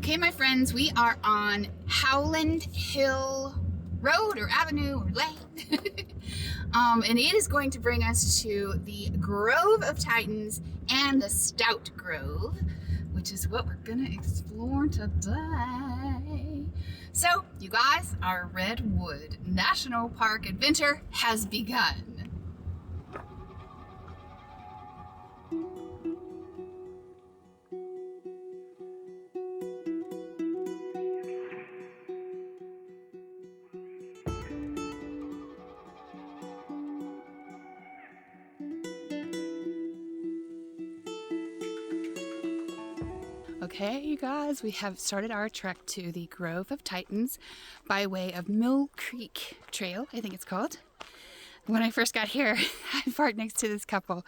Okay, my friends, we are on Howland Hill Road or Avenue or Lane. And it is going to bring us to the Grove of Titans and the Stout Grove, which is what we're gonna explore today. So, you guys, our Redwood National Park adventure has begun. Okay, you guys, we have started our trek to the Grove of Titans by way of Mill Creek Trail, I think it's called. When I first got here, I parked next to this couple,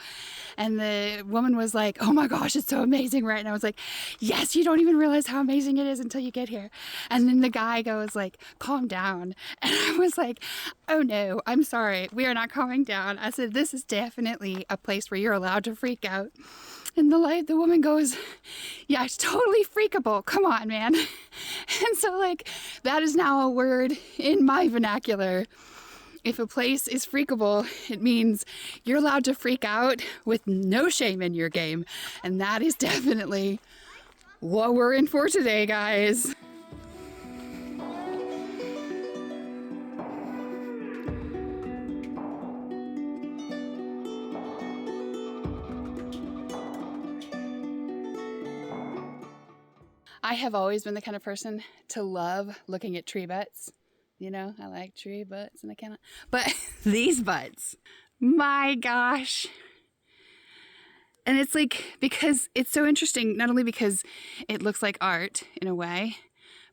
and the woman was like, "Oh my gosh, it's so amazing, right?" And I was like, "Yes, you don't even realize how amazing it is until you get here." And then the guy goes like, "Calm down." And I was like, "Oh no, I'm sorry, we are not calming down." I said, "This is definitely a place where you're allowed to freak out." And the woman goes, "Yeah, it's totally freakable. Come on, man." And so like, that is now a word in my vernacular. If a place is freakable, it means you're allowed to freak out with no shame in your game. And that is definitely what we're in for today, guys. I have always been the kind of person to love looking at tree butts. You know, I like tree butts and I cannot. But these butts, my gosh. And it's like, because it's so interesting, not only because it looks like art in a way,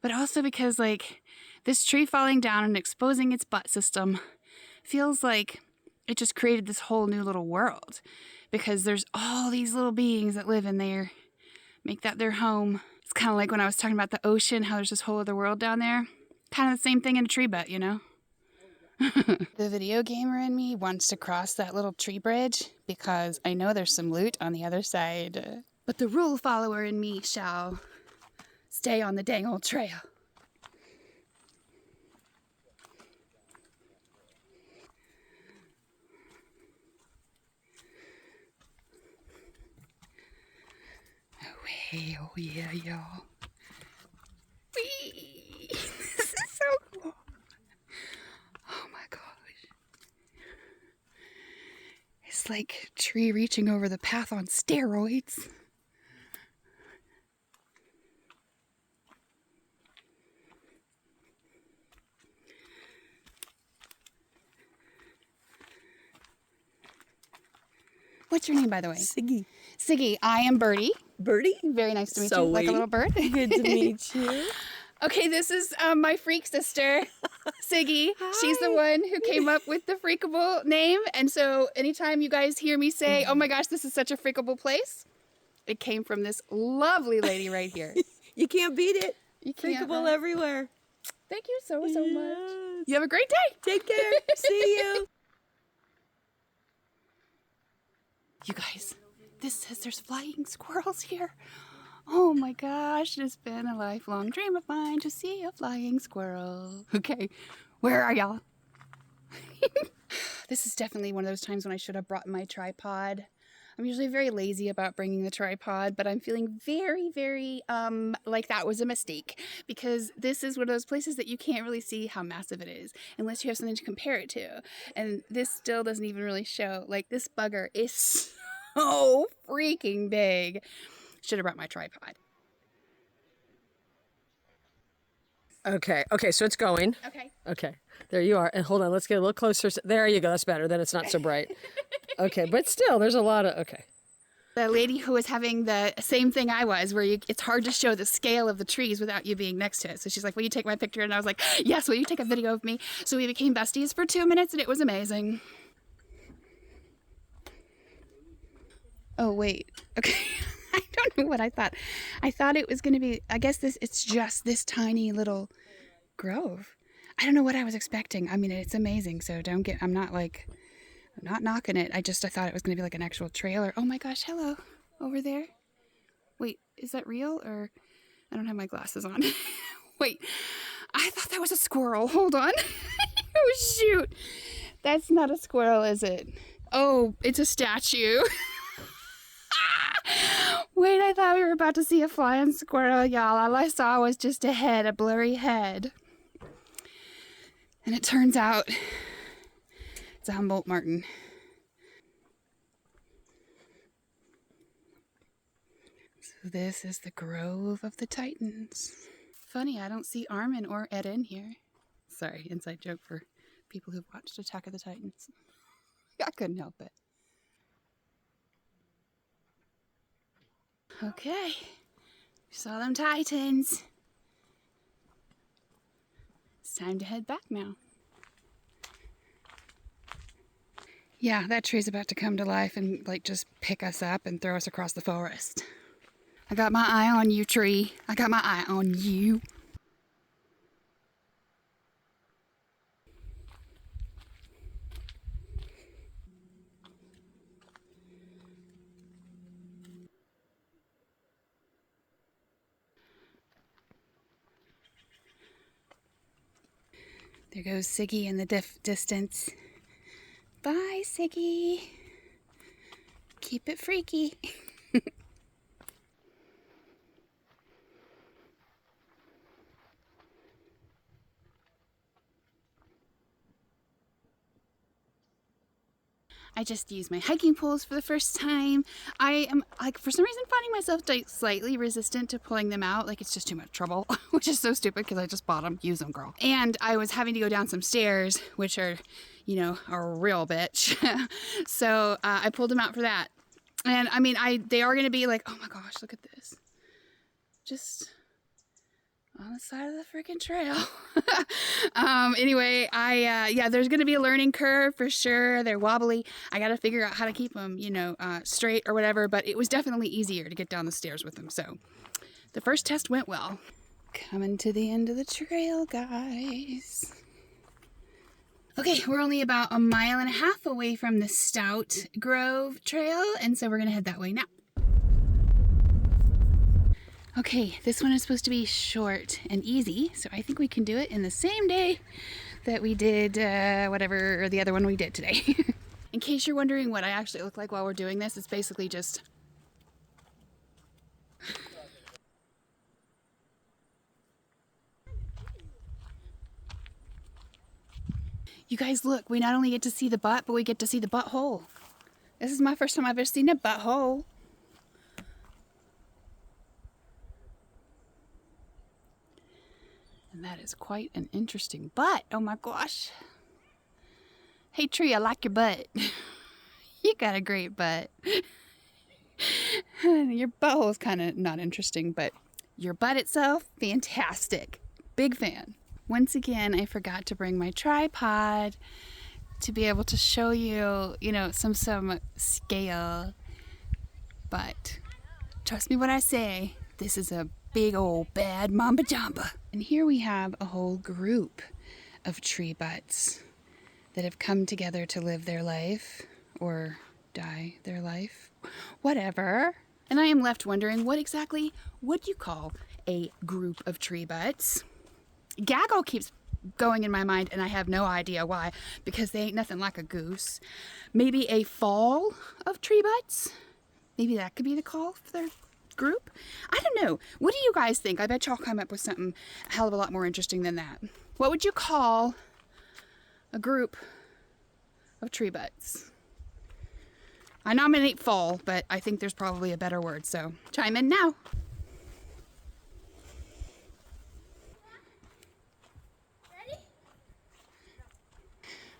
but also because like this tree falling down and exposing its butt system feels like it just created this whole new little world. Because there's all these little beings that live in there, make that their home. It's kind of like when I was talking about the ocean, how there's this whole other world down there. Kind of the same thing in a tree butt, you know? The video gamer in me wants to cross that little tree bridge because I know there's some loot on the other side. But the rule follower in me shall stay on the dang old trail. Hey, oh yeah, y'all. Whee! This is so cool. Oh my gosh. It's like tree reaching over the path on steroids. What's your name, by the way? Siggy. Siggy. I am Birdie. Birdie? Very nice to meet So you. Like a little bird. Good to meet you. Okay, this is my freak sister, Siggy. Hi. She's the one who came up with the freakable name. And so anytime you guys hear me say, "Oh my gosh, this is such a freakable place," it came from this lovely lady right here. You can't beat it. You can't, Freakable right? everywhere. Thank you so much. Yes. You have a great day. Take care. See you. You guys, this says there's flying squirrels here. Oh my gosh, it's been a lifelong dream of mine to see a flying squirrel. Okay, where are y'all? This is definitely one of those times when I should have brought my tripod. I'm usually very lazy about bringing the tripod, but I'm feeling very, like that was a mistake, because this is one of those places that you can't really see how massive it is unless you have something to compare it to. And this still doesn't even really show. Like, this bugger is so freaking big. Should have brought my tripod. Okay, so it's going. Okay, there you are. And hold on, let's get a little closer. There you go, that's better. Then it's not so bright. Okay, but still, there's a lot of, okay. The lady who was having the same thing I was, where it's hard to show the scale of the trees without you being next to it. So she's like, "Will you take my picture?" And I was like, "Yes, will you take a video of me?" So we became besties for 2 minutes, and it was amazing. Oh, wait. Okay. I don't know what I thought. I thought it was going to be, I guess it's just this tiny little grove. I don't know what I was expecting. I mean, it's amazing. So I'm not knocking it. I thought it was going to be like an actual trailer. Oh my gosh. Hello. Over there. Wait, is that real or I don't have my glasses on. Wait, I thought that was a squirrel. Hold on. Oh, shoot. That's not a squirrel, is it? Oh, it's a statue. Wait, I thought we were about to see a flying squirrel, y'all. All I saw was just a head, a blurry head. And it turns out it's a Humboldt martin. So this is the Grove of the Titans. Funny, I don't see Armin or Ed in here. Sorry, inside joke for people who've watched Attack of the Titans. I couldn't help it. Okay, we saw them Titans. It's time to head back now. Yeah, that tree's about to come to life and like just pick us up and throw us across the forest. I got my eye on you, tree. I got my eye on you. There goes Siggy in the distance. Bye, Siggy. Keep it freaky. I just used my hiking poles for the first time. I am, like, for some reason finding myself slightly resistant to pulling them out. Like, it's just too much trouble, which is so stupid because I just bought them. Use them, girl. And I was having to go down some stairs, which are, you know, a real bitch. So I pulled them out for that. And I mean, they are going to be like, oh my gosh, look at this. Just on the side of the freaking trail. Anyway, yeah, there's going to be a learning curve for sure. They're wobbly. I got to figure out how to keep them, you know, straight or whatever, but it was definitely easier to get down the stairs with them. So the first test went well. Coming to the end of the trail, guys. Okay, we're only about 1.5 miles away from the Stout Grove trail, and so we're going to head that way now. Okay, this one is supposed to be short and easy, so I think we can do it in the same day that we did whatever the other one we did today. In case you're wondering what I actually look like while we're doing this, it's basically just... You guys look, we not only get to see the butt, but we get to see the butthole. This is my first time I've ever seen a butthole. And that is quite an interesting butt. Oh my gosh. Hey tree, I like your butt. You got a great butt. Your butthole's kind of not interesting, but your butt itself, fantastic. Big fan. Once again, I forgot to bring my tripod to be able to show you, you know, some scale. But trust me when I say, this is a big old bad mamba jamba. And here we have a whole group of tree butts that have come together to live their life or die their life, whatever. And I am left wondering, what exactly would you call a group of tree butts? Gaggle keeps going in my mind, and I have no idea why, because they ain't nothing like a goose. Maybe a fall of tree butts? Maybe that could be the call for their group? I don't know. What do you guys think? I bet y'all come up with something a hell of a lot more interesting than that. What would you call a group of tree butts? I nominate fall, but I think there's probably a better word, so chime in now.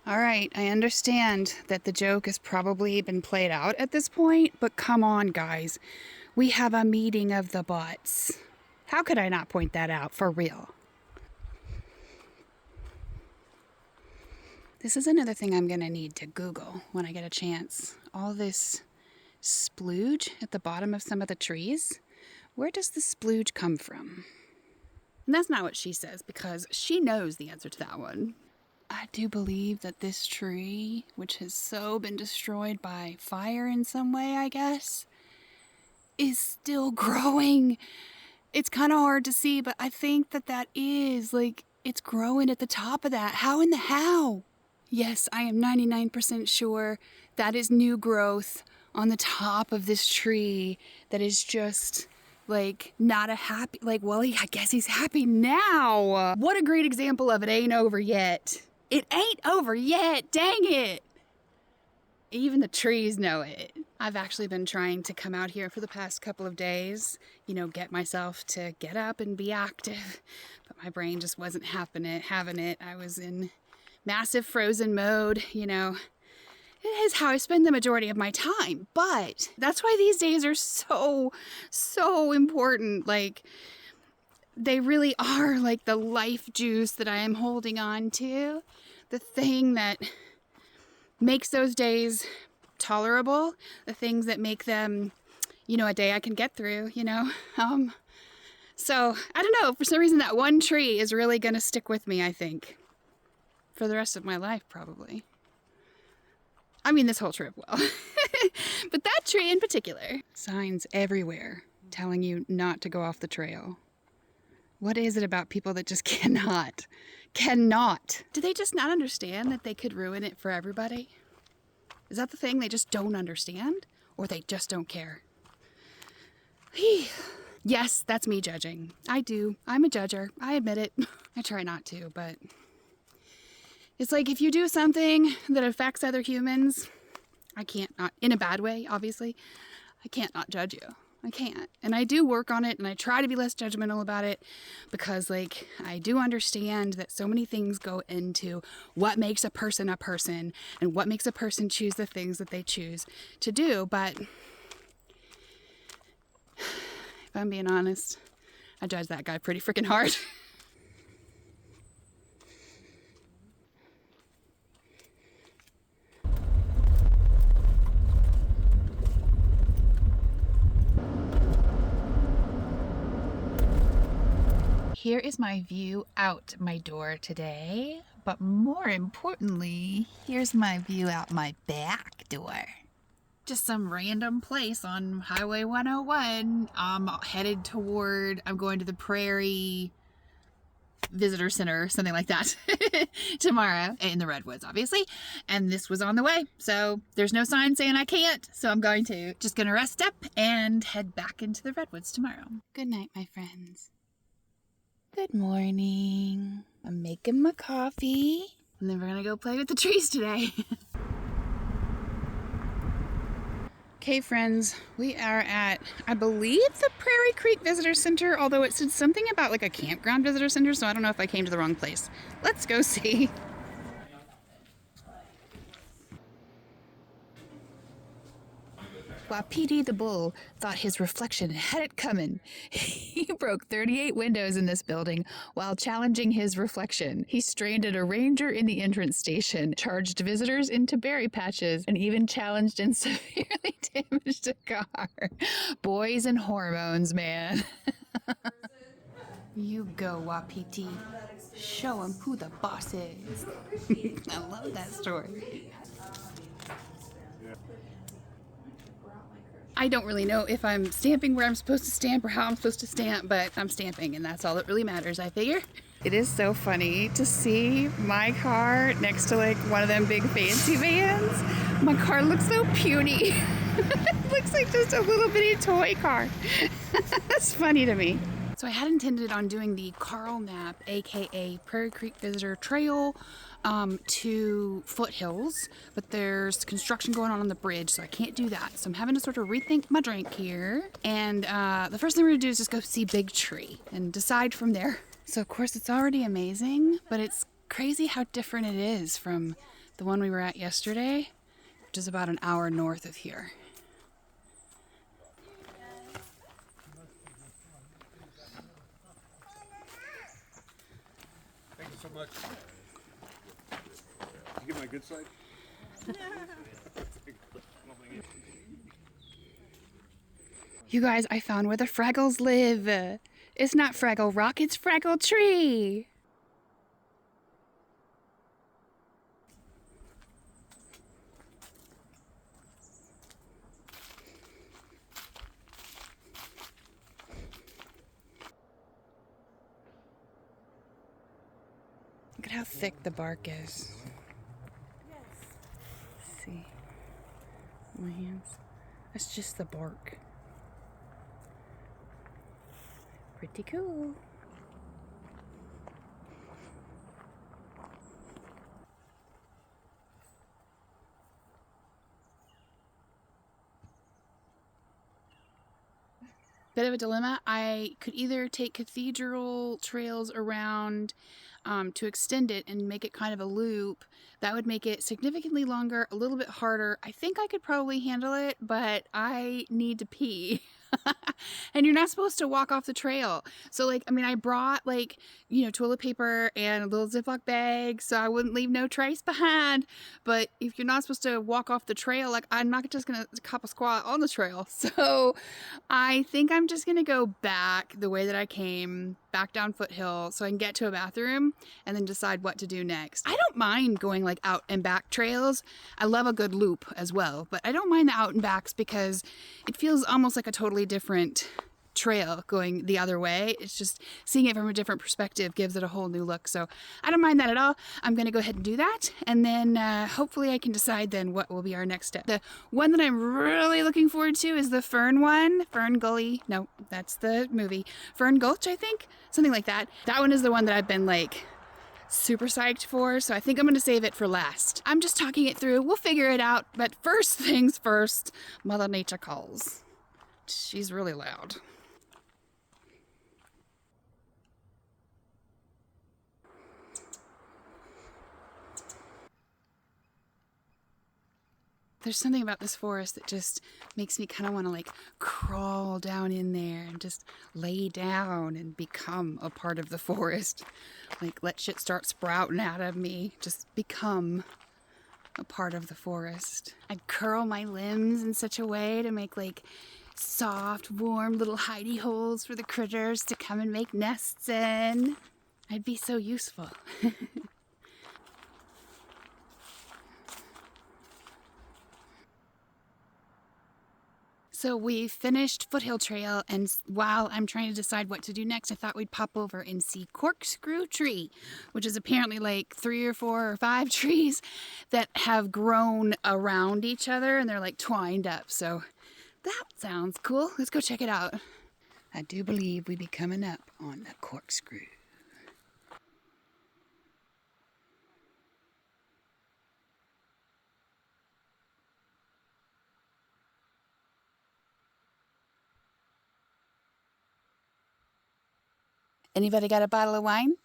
All right, I understand that the joke has probably been played out at this point, but come on, guys. We have a meeting of the butts. How could I not point that out, for real? This is another thing I'm gonna need to Google when I get a chance. All this splooge at the bottom of some of the trees. Where does the splooge come from? And that's not what she says, because she knows the answer to that one. I do believe that this tree, which has so been destroyed by fire in some way, I guess, is still growing. It's kind of hard to see, but I think that is, like, it's growing at the top of that. How in the how? Yes, I am 99% sure that is new growth on the top of this tree that is just, like, not a happy, like, well, I guess he's happy now. What a great example of it ain't over yet. It ain't over yet, dang it. Even the trees know it. I've actually been trying to come out here for the past couple of days, you know, get myself to get up and be active, but my brain just wasn't having it. I was in massive frozen mode, you know. It is how I spend the majority of my time, but that's why these days are so important. Like, they really are like the life juice that I am holding on to, the thing that makes those days tolerable, the things that make them, you know, a day I can get through, you know. So I don't know, for some reason that one tree is really gonna stick with me, I think, for the rest of my life, probably. I mean, this whole trip will. But that tree in particular. Signs everywhere telling you not to go off the trail. What is it about people that just cannot? Do they just not understand that they could ruin it for everybody? Is that the thing? They just don't understand? Or they just don't care? Yes, that's me judging. I do. I'm a judger. I admit it. I try not to, but it's like if you do something that affects other humans, I can't not, in a bad way, obviously, I can't not judge you. I can't. And I do work on it, and I try to be less judgmental about it because, like, I do understand that so many things go into what makes a person and what makes a person choose the things that they choose to do. But if I'm being honest, I judge that guy pretty freaking hard. Here is my view out my door today, but more importantly, here's my view out my back door. Just some random place on Highway 101. I'm going to the Prairie Visitor Center, something like that, tomorrow in the Redwoods, obviously. And this was on the way, so there's no sign saying I can't, so I'm just gonna rest up and head back into the Redwoods tomorrow. Good night, my friends. Good morning. I'm making my coffee, and then we're gonna go play with the trees today. Okay, friends, we are at, I believe, the Prairie Creek Visitor Center, although it said something about like a campground visitor center, so I don't know if I came to the wrong place. Let's go see. Wapiti the bull thought his reflection had it coming. He broke 38 windows in this building while challenging his reflection. He stranded a ranger in the entrance station, charged visitors into berry patches, and even challenged and severely damaged a car. Boys and hormones, man. You go, Wapiti. Show him who the boss is. I love that story. I don't really know if I'm stamping where I'm supposed to stamp or how I'm supposed to stamp, but I'm stamping, and that's all that really matters, I figure. It is so funny to see my car next to like one of them big fancy vans. My car looks so puny. It looks like just a little bitty toy car. That's funny to me. So I had intended on doing the Carl Map, aka Prairie Creek Visitor Trail, to Foothills, but there's construction going on the bridge, so I can't do that. So I'm having to sort of rethink my drink here. And the first thing we're gonna do is just go see Big Tree and decide from there. So of course it's already amazing, but it's crazy how different it is from the one we were at yesterday, which is about an hour north of here. Thank you so much. You get my good side? You guys, I found where the Fraggles live. It's not Fraggle Rock, it's Fraggle Tree. Look at how thick the bark is. See my hands? That's just the bark. Pretty cool. Bit of a dilemma. I could either take cathedral trails around to extend it and make it kind of a loop. That would make it significantly longer, a little bit harder. I think I could probably handle it, but I need to pee. And you're not supposed to walk off the trail. So like, I mean, I brought like, you know, toilet paper and a little Ziploc bag so I wouldn't leave no trace behind. But if you're not supposed to walk off the trail, like I'm not just gonna cop a squat on the trail. So I think I'm just gonna go back the way that I came, back down Foothill so I can get to a bathroom and then decide what to do next. I don't mind going like out and back trails. I love a good loop as well, but I don't mind the out and backs because it feels almost like a totally different trail going the other way. It's just seeing it from a different perspective gives it a whole new look. So I don't mind that at all. I'm going to go ahead and do that. And then hopefully I can decide then what will be our next step. The one that I'm really looking forward to is the Fern one. Fern Gully. No, that's the movie. Fern Gulch, I think. Something like that. That one is the one that I've been like super psyched for. So I think I'm going to save it for last. I'm just talking it through. We'll figure it out. But first things first, Mother Nature calls. She's really loud. There's something about this forest that just makes me kind of want to like crawl down in there and just lay down and become a part of the forest. Like let shit start sprouting out of me. Just become a part of the forest. I'd curl my limbs in such a way to make like soft, warm little hidey holes for the critters to come and make nests in. I'd be so useful. So we finished Foothill Trail, and while I'm trying to decide what to do next, I thought we'd pop over and see Corkscrew Tree, which is apparently like 3 or 4 or 5 trees that have grown around each other and they're like twined up. So that sounds cool. Let's go check it out. I do believe we be coming up on the Corkscrew. Anybody got a bottle of wine?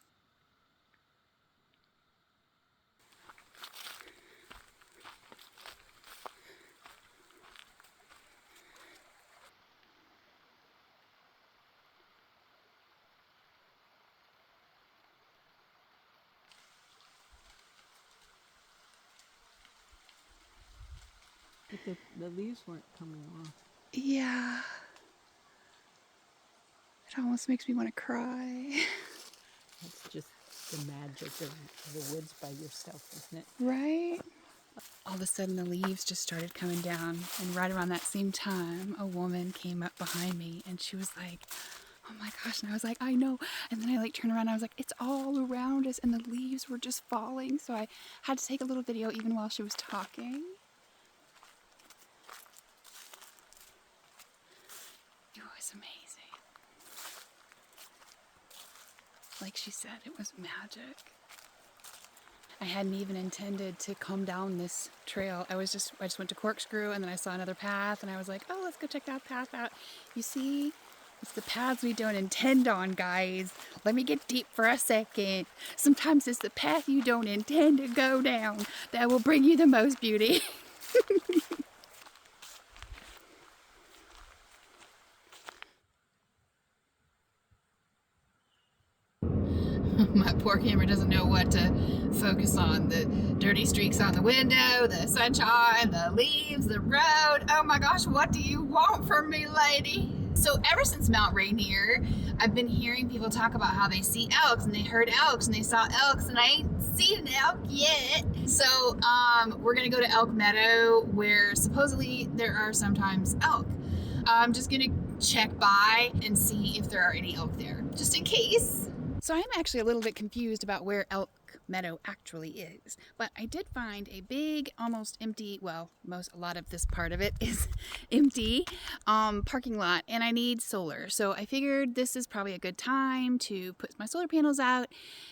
But the leaves weren't coming off. Yeah. It almost makes me want to cry. That's just the magic of the woods by yourself, isn't it? Right? All of a sudden the leaves just started coming down, and right around that same time a woman came up behind me and she was like, oh my gosh, and I was like, I know. And then I like turned around and I was like, it's all around us and the leaves were just falling. So I had to take a little video even while she was talking. It was amazing. Like she said, it was magic. I hadn't even intended to come down this trail. I just went to Corkscrew and then I saw another path and I was like, oh, let's go check that path out. You see, it's the paths we don't intend on, guys. Let me get deep for a second. Sometimes it's the path you don't intend to go down that will bring you the most beauty. My poor camera doesn't know what to focus on. The dirty streaks on the window, the sunshine, the leaves, the road. Oh my gosh, what do you want from me, lady? So ever since Mount Rainier, I've been hearing people talk about how they see elks and they heard elks and they saw elks, and I ain't seen an elk yet. So we're gonna go to Elk Meadow where supposedly there are sometimes elk. I'm just gonna check by and see if there are any elk there, just in case. So I'm actually a little bit confused about where elk meadow actually is. But I did find a big, almost empty, well, a lot of this part of it is empty, parking lot, and I need solar. So I figured this is probably a good time to put my solar panels out,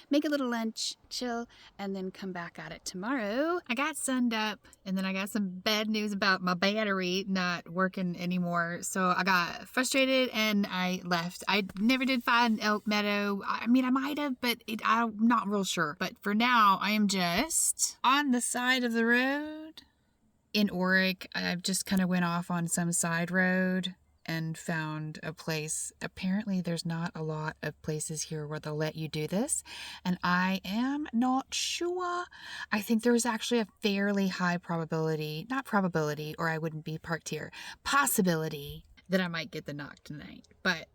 make a little lunch, chill, and then come back at it tomorrow. I got sunned up, and then I got some bad news about my battery not working anymore. So I got frustrated and I left. I never did find Elk Meadow. I mean, I might have, but I'm not real sure. But for now, I am just on the side of the road in Oric. I've just kind of went off on some side road and found a place. Apparently there's not a lot of places here where they'll let you do this, and I am not sure. I think there's actually a fairly high probability, not probability or I wouldn't be parked here, possibility that I might get the knock tonight, but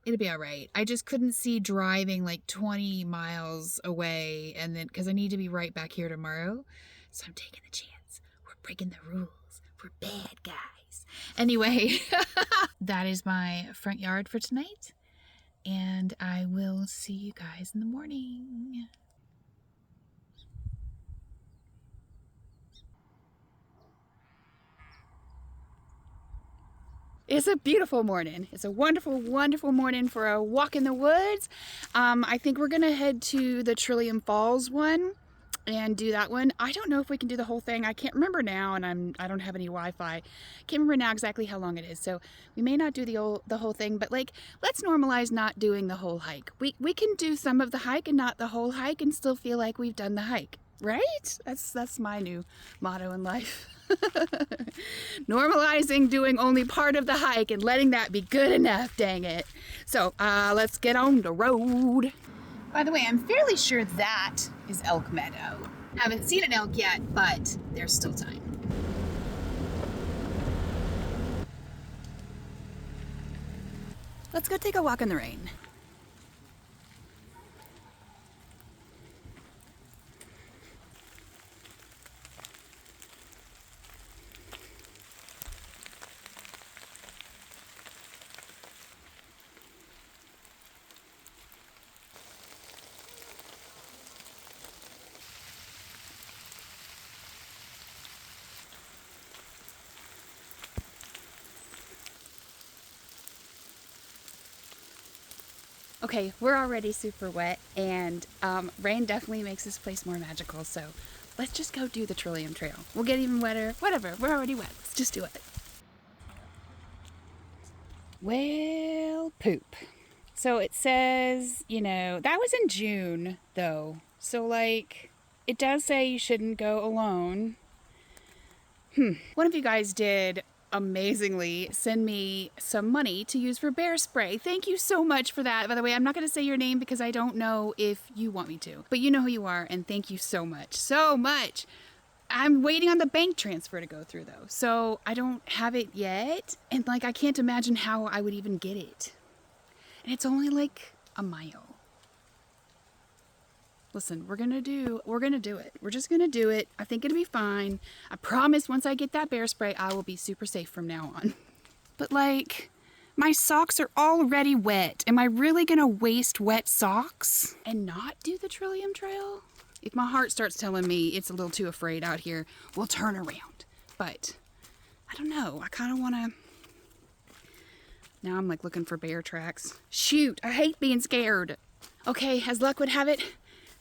it'll be all right. I just couldn't see driving like 20 miles away, and then because I need to be right back here tomorrow, so I'm taking the chance. We're breaking the rules. We're bad guys. Anyway, that is my front yard for tonight, and I will see you guys in the morning. It's a beautiful morning. It's a wonderful, wonderful morning for a walk in the woods. I think we're gonna head to the Trillium Falls one and do that one. I don't know if we can do the whole thing. I can't remember now, and I don't have any Wi-Fi. Can't remember now exactly how long it is, so we may not do the whole thing. But like, let's normalize not doing the whole hike. We can do some of the hike and not the whole hike, and still feel like we've done the hike, right? That's my new motto in life. Normalizing doing only part of the hike and letting that be good enough. Dang it. So let's get on the road. By the way, I'm fairly sure that is Elk Meadow. Haven't seen an elk yet, but there's still time. Let's go take a walk in the rain. Okay, we're already super wet, and rain definitely makes this place more magical, so let's just go do the Trillium Trail. We'll get even wetter, whatever, we're already wet, let's just do it. Well, poop. So it says, that was in June, though, so like, it does say you shouldn't go alone. One of you guys did amazingly send me some money to use for bear spray. Thank you so much for that. By the way, I'm not going to say your name because I don't know if you want me to, but you know who you are, and thank you so much. So much. I'm waiting on the bank transfer to go through though, so I don't have it yet, and like I can't imagine how I would even get it. And it's only like a mile. Listen, we're gonna do it. We're just gonna do it. I think it'll be fine. I promise once I get that bear spray, I will be super safe from now on. But like, my socks are already wet. Am I really gonna waste wet socks and not do the Trillium Trail? If my heart starts telling me it's a little too afraid out here, we'll turn around. But I don't know. I kind of want to. Now I'm like looking for bear tracks. Shoot, I hate being scared. Okay, as luck would have it,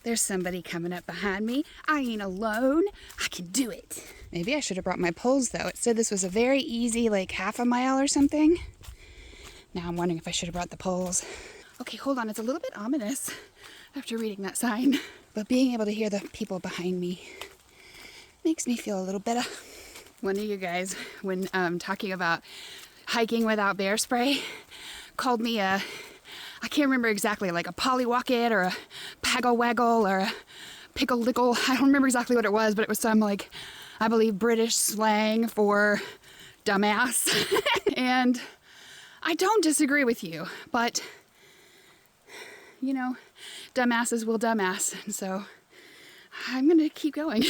there's somebody coming up behind me. I ain't alone. I can do it. Maybe I should have brought my poles though. It said this was a very easy, like half a mile or something. Now I'm wondering if I should have brought the poles. Okay, hold on. It's a little bit ominous after reading that sign. But being able to hear the people behind me makes me feel a little better. One of you guys, when talking about hiking without bear spray, called me I can't remember exactly, like a pollywocket or a paggle-waggle or a pickle-lickle. I don't remember exactly what it was, but it was some, like, I believe British slang for dumbass. And I don't disagree with you, but, dumbasses will dumbass. And so I'm going to keep going.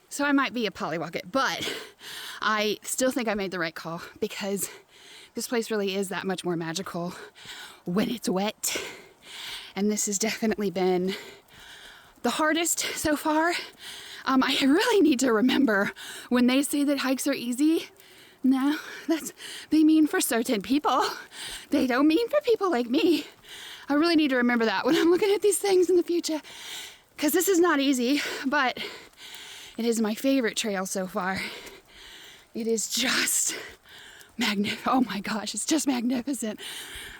So I might be a pollywocket, but I still think I made the right call because this place really is that much more magical when it's wet. and this has definitely been the hardest so far. I really need to remember when they say that hikes are easy. No, they mean for certain people. They don't mean for people like me. I really need to remember that when I'm looking at these things in the future, because this is not easy, but it is my favorite trail so far. It is just magnificent. Oh my gosh, it's just magnificent.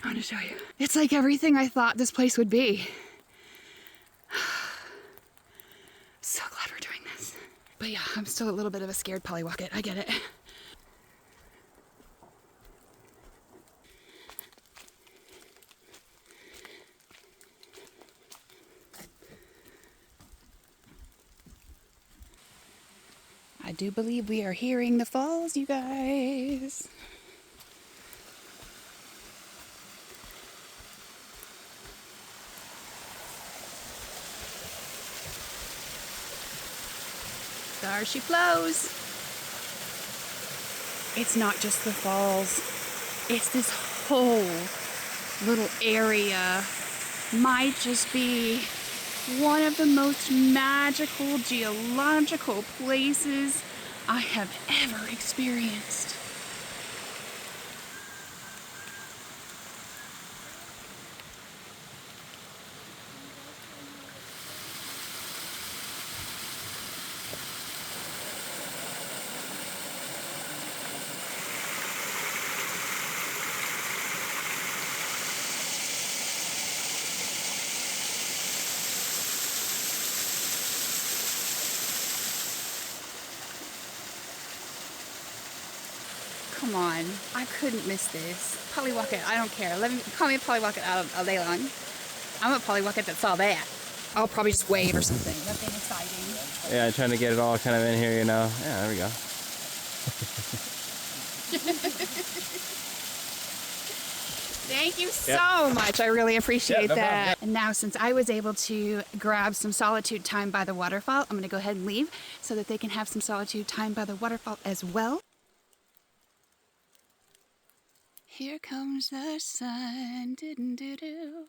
I want to show you. It's like everything I thought this place would be. So glad we're doing this. But yeah, I'm still a little bit of a scared pollywalket. I get it. I do believe we are hearing the falls, you guys. There she flows. It's not just the falls. It's this whole little area. Might just be one of the most magical geological places I have ever experienced. Come on, I couldn't miss this. Pollywalket, I don't care. Call me a pollywalket all day long. I'm a pollywalket that saw that. I'll probably just wave or something. Nothing exciting. Yeah, trying to get it all kind of in here, you know. Yeah, there we go. Thank you so much. I really appreciate no that. problem. And now, since I was able to grab some solitude time by the waterfall, I'm going to go ahead and leave so that they can have some solitude time by the waterfall as well. Here comes the sun. Do-do-do-do.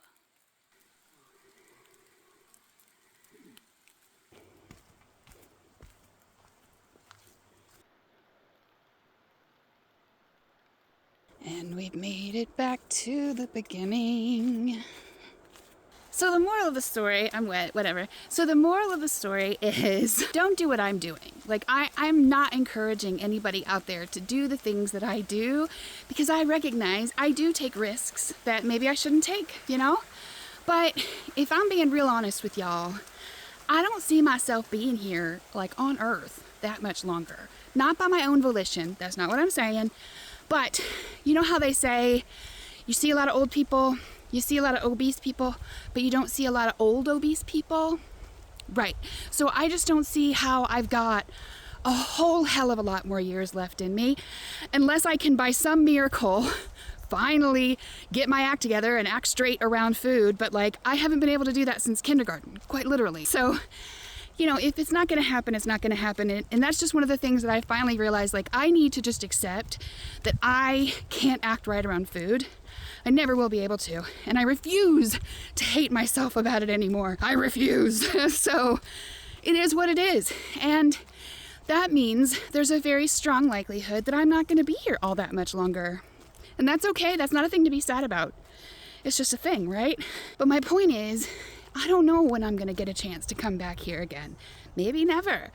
And we've made it back to the beginning. So the moral of the story, I'm wet, whatever. So the moral of the story is don't do what I'm doing. Like I'm not encouraging anybody out there to do the things that I do, because I recognize I do take risks that maybe I shouldn't take, you know? But if I'm being real honest with y'all, I don't see myself being here like on Earth that much longer. Not by my own volition, that's not what I'm saying. But you know how they say you see a lot of old people, you see a lot of obese people, but you don't see a lot of old obese people? Right. So I just don't see how I've got a whole hell of a lot more years left in me, unless I can by some miracle finally get my act together and act straight around food. But like, I haven't been able to do that since kindergarten, quite literally. So, you know, if it's not going to happen, it's not going to happen. And that's just one of the things that I finally realized, like, I need to just accept that I can't act right around food. I never will be able to. And I refuse to hate myself about it anymore. I refuse. So it is what it is. And that means there's a very strong likelihood that I'm not going to be here all that much longer. And that's okay. That's not a thing to be sad about. It's just a thing, right? But my point is, I don't know when I'm going to get a chance to come back here again. Maybe never.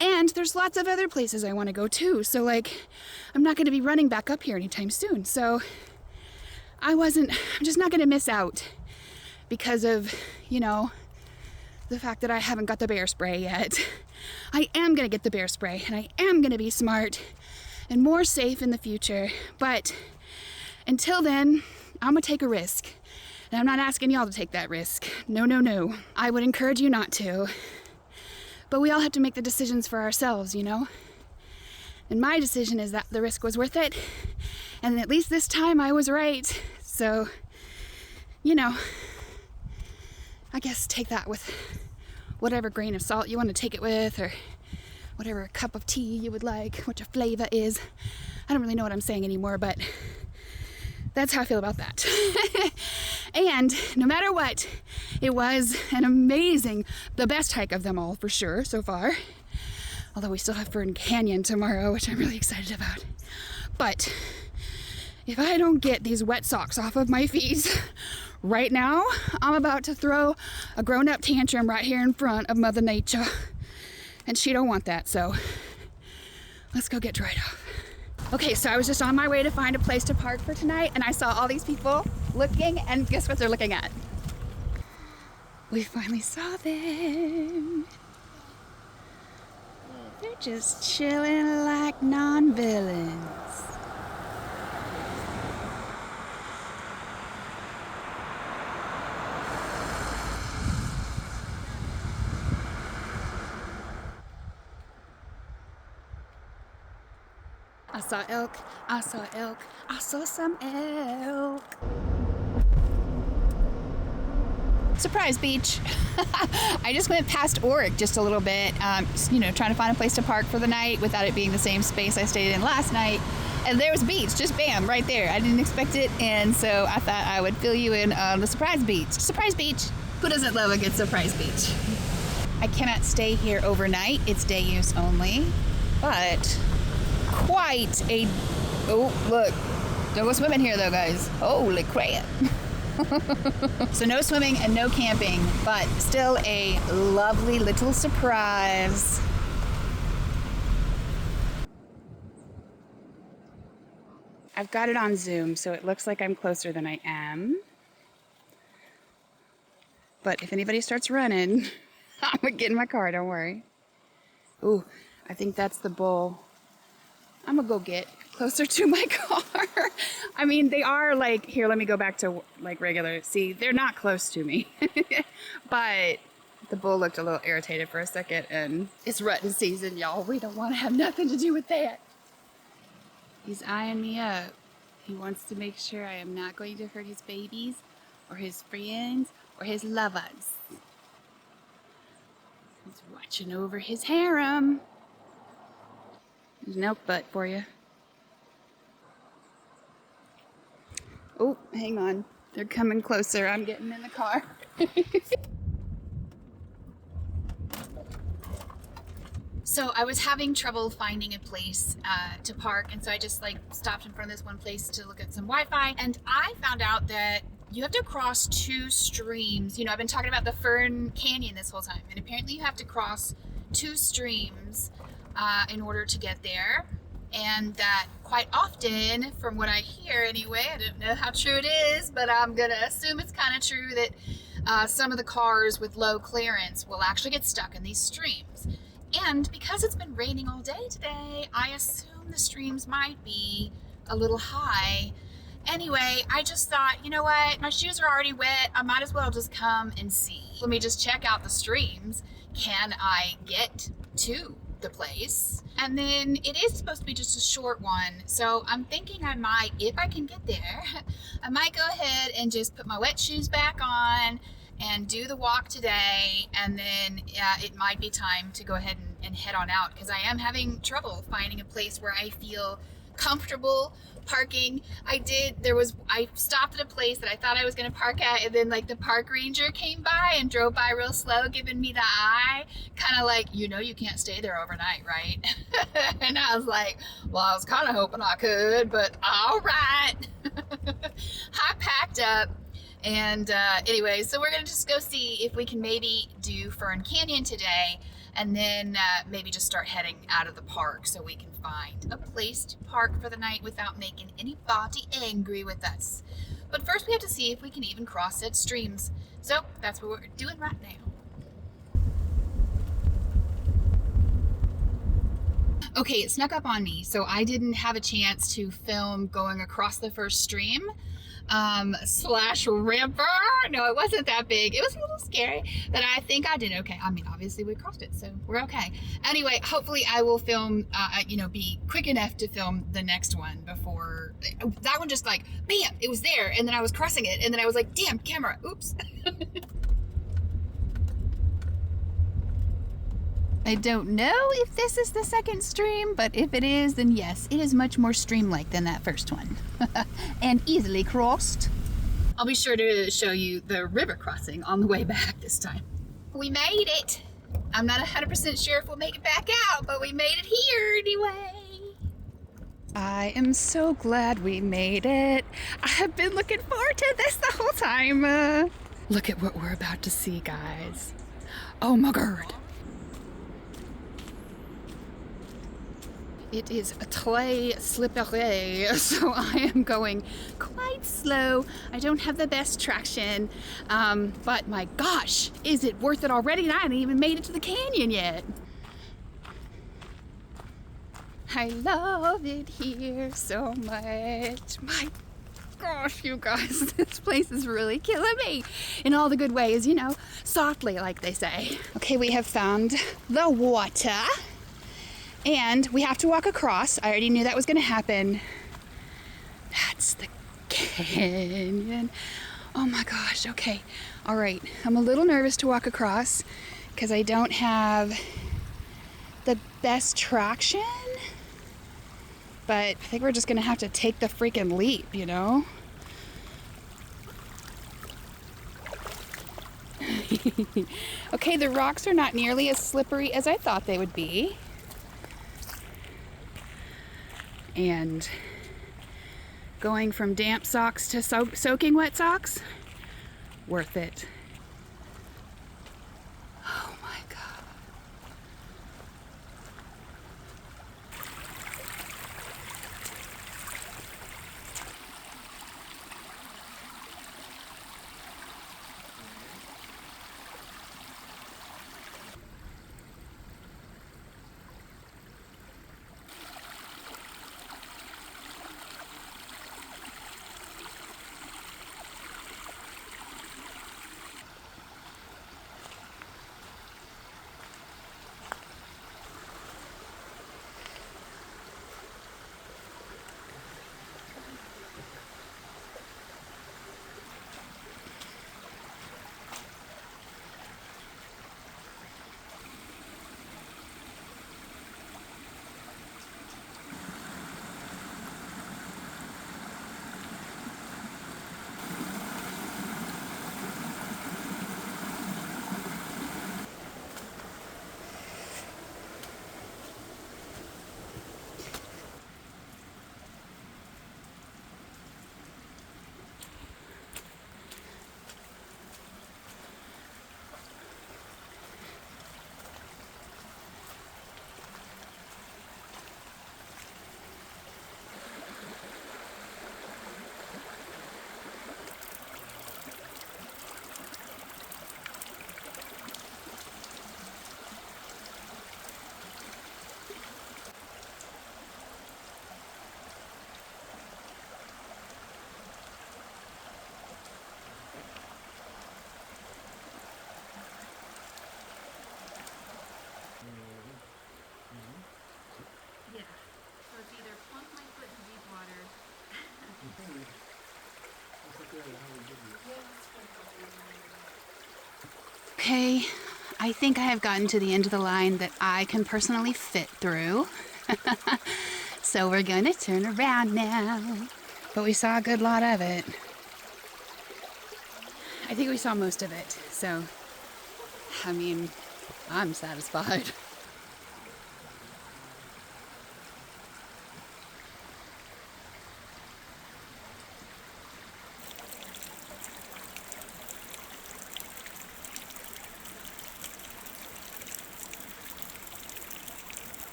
And there's lots of other places I want to go too. So like, I'm not going to be running back up here anytime soon. So I'm just not going to miss out because of, you know, the fact that I haven't got the bear spray yet. I am going to get the bear spray, and I am going to be smart and more safe in the future. But until then, I'm going to take a risk. And I'm not asking y'all to take that risk. No, no, no. I would encourage you not to. But we all have to make the decisions for ourselves, you know? And my decision is that the risk was worth it. And at least this time I was right. So, you know, I guess take that with whatever grain of salt you want to take it with, or whatever cup of tea you would like, what your flavor is. I don't really know what I'm saying anymore, but that's how I feel about that. And no matter what, it was an amazing, the best hike of them all for sure so far. Although we still have Fern Canyon tomorrow, which I'm really excited about. But if I don't get these wet socks off of my feet right now, I'm about to throw a grown-up tantrum right here in front of Mother Nature. And she don't want that, so let's go get dried off. Okay, so I was just on my way to find a place to park for tonight, and I saw all these people looking, and guess what they're looking at? We finally saw them. They're just chilling like non-villains. I saw elk, I saw elk, I saw some elk. Surprise beach. I just went past Oric just a little bit, you know, trying to find a place to park for the night without it being the same space I stayed in last night. And there was a beach, just bam, right there. I didn't expect it, and so I thought I would fill you in on the surprise beach. Surprise beach. Who doesn't love a good surprise beach? I cannot stay here overnight. It's day use only, but quite a, oh, look. Don't go swimming here though, guys. Holy crap. So no swimming and no camping, but still a lovely little surprise. I've got it on Zoom, so it looks like I'm closer than I am. But if anybody starts running, I'm gonna get in my car, don't worry. Ooh, I think that's the bull. I'm gonna go get closer to my car. I mean, they are like, here, let me go back to like regular. See, they're not close to me. But the bull looked a little irritated for a second, and it's rutting season, y'all. We don't want to have nothing to do with that. He's eyeing me up. He wants to make sure I am not going to hurt his babies or his friends or his lovers. He's watching over his harem. There's an elk butt for you. Oh, hang on. They're coming closer. I'm getting in the car. So I was having trouble finding a place to park, and so I just like stopped in front of this one place to look at some Wi-Fi, and I found out that you have to cross two streams. You know, I've been talking about the Fern Canyon this whole time, and apparently you have to cross two streams in order to get there. And that quite often, from what I hear anyway, I don't know how true it is, but I'm gonna assume it's kind of true that some of the cars with low clearance will actually get stuck in these streams. And because it's been raining all day today, I assume the streams might be a little high. Anyway, I just thought, you know what, my shoes are already wet, I might as well just come and see. Let me just check out the streams. Can I get to the place? And then it is supposed to be just a short one, so I'm thinking I might, if I can get there, I might go ahead and just put my wet shoes back on and do the walk today, and then it might be time to go ahead and head on out, because I am having trouble finding a place where I feel comfortable parking. I stopped at a place that I thought I was going to park at, and then like the park ranger came by and drove by real slow, giving me the eye, kind of like, you know, you can't stay there overnight, right? And I was like, well, I was kind of hoping I could, but all right. I packed up, and anyway, so we're gonna just go see if we can maybe do Fern Canyon today, and then maybe just start heading out of the park so we can find a place to park for the night without making anybody angry with us. But first we have to see if we can even cross said streams. So that's what we're doing right now. Okay, it snuck up on me, so I didn't have a chance to film going across the first stream. Slash river. No, it wasn't that big. It was a little scary, but I think I did okay. I mean, obviously we crossed it, so we're okay. Anyway, hopefully I will film, you know, be quick enough to film the next one before that one. Just like, bam, it was there, and then I was crossing it, and then I was like, damn, camera, oops. I don't know if this is the second stream, but if it is, then yes, it is much more stream-like than that first one. And easily crossed. I'll be sure to show you the river crossing on the way back this time. We made it. I'm not 100% sure if we'll make it back out, but we made it here anyway. I am so glad we made it. I have been looking forward to this the whole time. Look at what we're about to see, guys. Oh my god. It is a très slippery, so I am going quite slow. I don't have the best traction, but my gosh, is it worth it already? And I haven't even made it to the canyon yet. I love it here so much. My gosh, you guys, this place is really killing me in all the good ways, you know, softly, like they say. Okay, we have found the water and we have to walk across. I already knew that was going to happen. That's the canyon. Oh my gosh, okay. All right, I'm a little nervous to walk across because I don't have the best traction. But I think we're just gonna have to take the freaking leap, you know? Okay, the rocks are not nearly as slippery as I thought they would be. And going from damp socks to soaking wet socks, worth it. Oh my God. Okay, I think I have gotten to the end of the line that I can personally fit through. So we're gonna turn around now. But we saw a good lot of it. I think we saw most of it, so, I mean, I'm satisfied.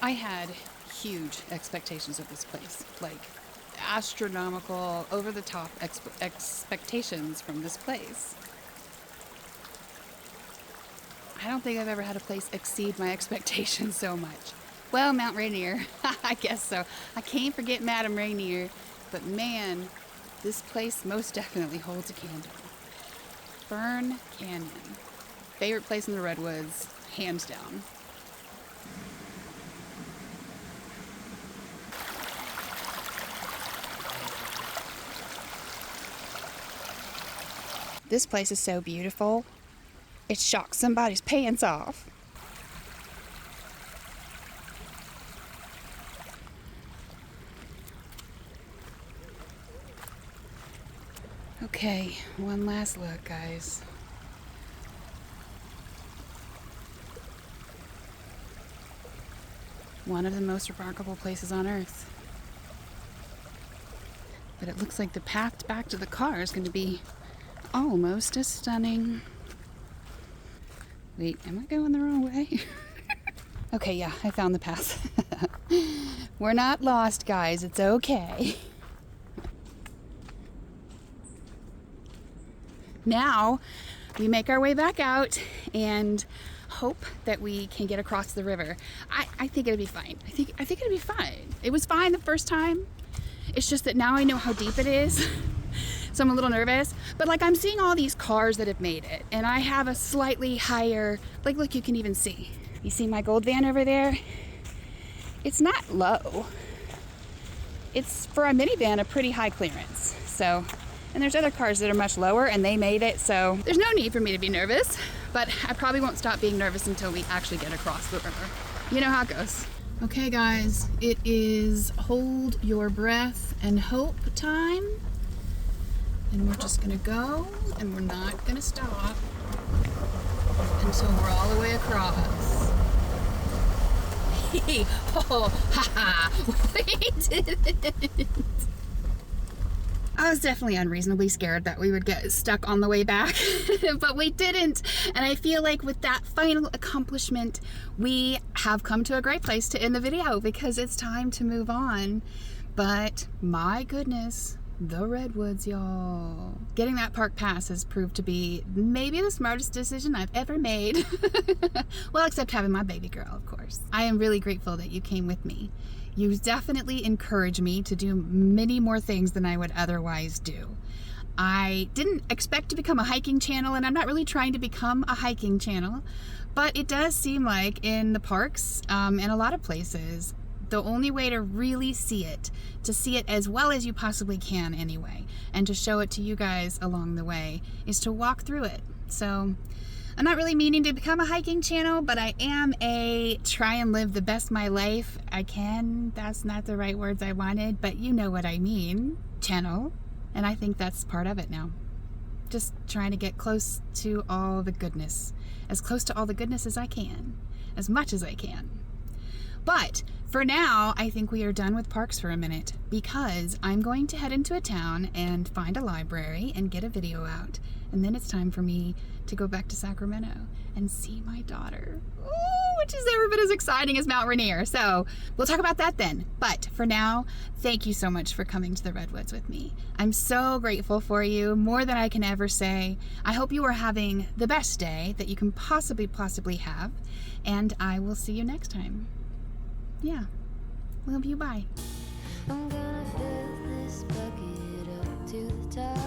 I had huge expectations of this place, like astronomical, over-the-top expectations from this place. I don't think I've ever had a place exceed my expectations so much. Well, Mount Rainier, I guess so. I can't forget Madame Rainier, but man, this place most definitely holds a candle. Fern Canyon. Favorite place in the Redwoods, hands down. This place is so beautiful, it shocks somebody's pants off. Okay, one last look, guys. One of the most remarkable places on Earth. But it looks like the path back to the car is going to be almost as stunning. Wait, am I going the wrong way? Okay, yeah, I found the path. We're not lost, guys. It's okay. Now, we make our way back out and hope that we can get across the river. I think it'll be fine. I think it'll be fine. It was fine the first time. It's just that now I know how deep it is. So I'm a little nervous, but like I'm seeing all these cars that have made it, and I have a slightly higher, like look, you can even see. You see my gold van over there? It's not low. It's, for a minivan, a pretty high clearance. So, and there's other cars that are much lower and they made it, so there's no need for me to be nervous, but I probably won't stop being nervous until we actually get across the river. You know how it goes. Okay guys, it is hold your breath and hope time. And we're just gonna go, and we're not gonna stop until we're all the way across. Oh, haha, we did it. I was definitely unreasonably scared that we would get stuck on the way back, but we didn't. And I feel like with that final accomplishment, we have come to a great place to end the video because it's time to move on. But my goodness, the Redwoods, y'all. Getting that park pass has proved to be maybe the smartest decision I've ever made. Well, except having my baby girl, of course. I am really grateful that you came with me. You definitely encourage me to do many more things than I would otherwise do. I didn't expect to become a hiking channel, and I'm not really trying to become a hiking channel, but it does seem like in the parks, in a lot of places, the only way to really see it, to see it as well as you possibly can anyway, and to show it to you guys along the way, is to walk through it. So I'm not really meaning to become a hiking channel, but I am a try and live the best my life I can. That's not the right words I wanted, but you know what I mean, channel. And I think that's part of it now. Just trying to get close to all the goodness. As close to all the goodness as I can. As much as I can. But for now, I think we are done with parks for a minute because I'm going to head into a town and find a library and get a video out. And then it's time for me to go back to Sacramento and see my daughter. Ooh, which is every bit as exciting as Mount Rainier. So we'll talk about that then. But for now, thank you so much for coming to the Redwoods with me. I'm so grateful for you, more than I can ever say. I hope you are having the best day that you can possibly have. And I will see you next time. Yeah. Love you. Bye. I'm gonna fill this bucket up to the top.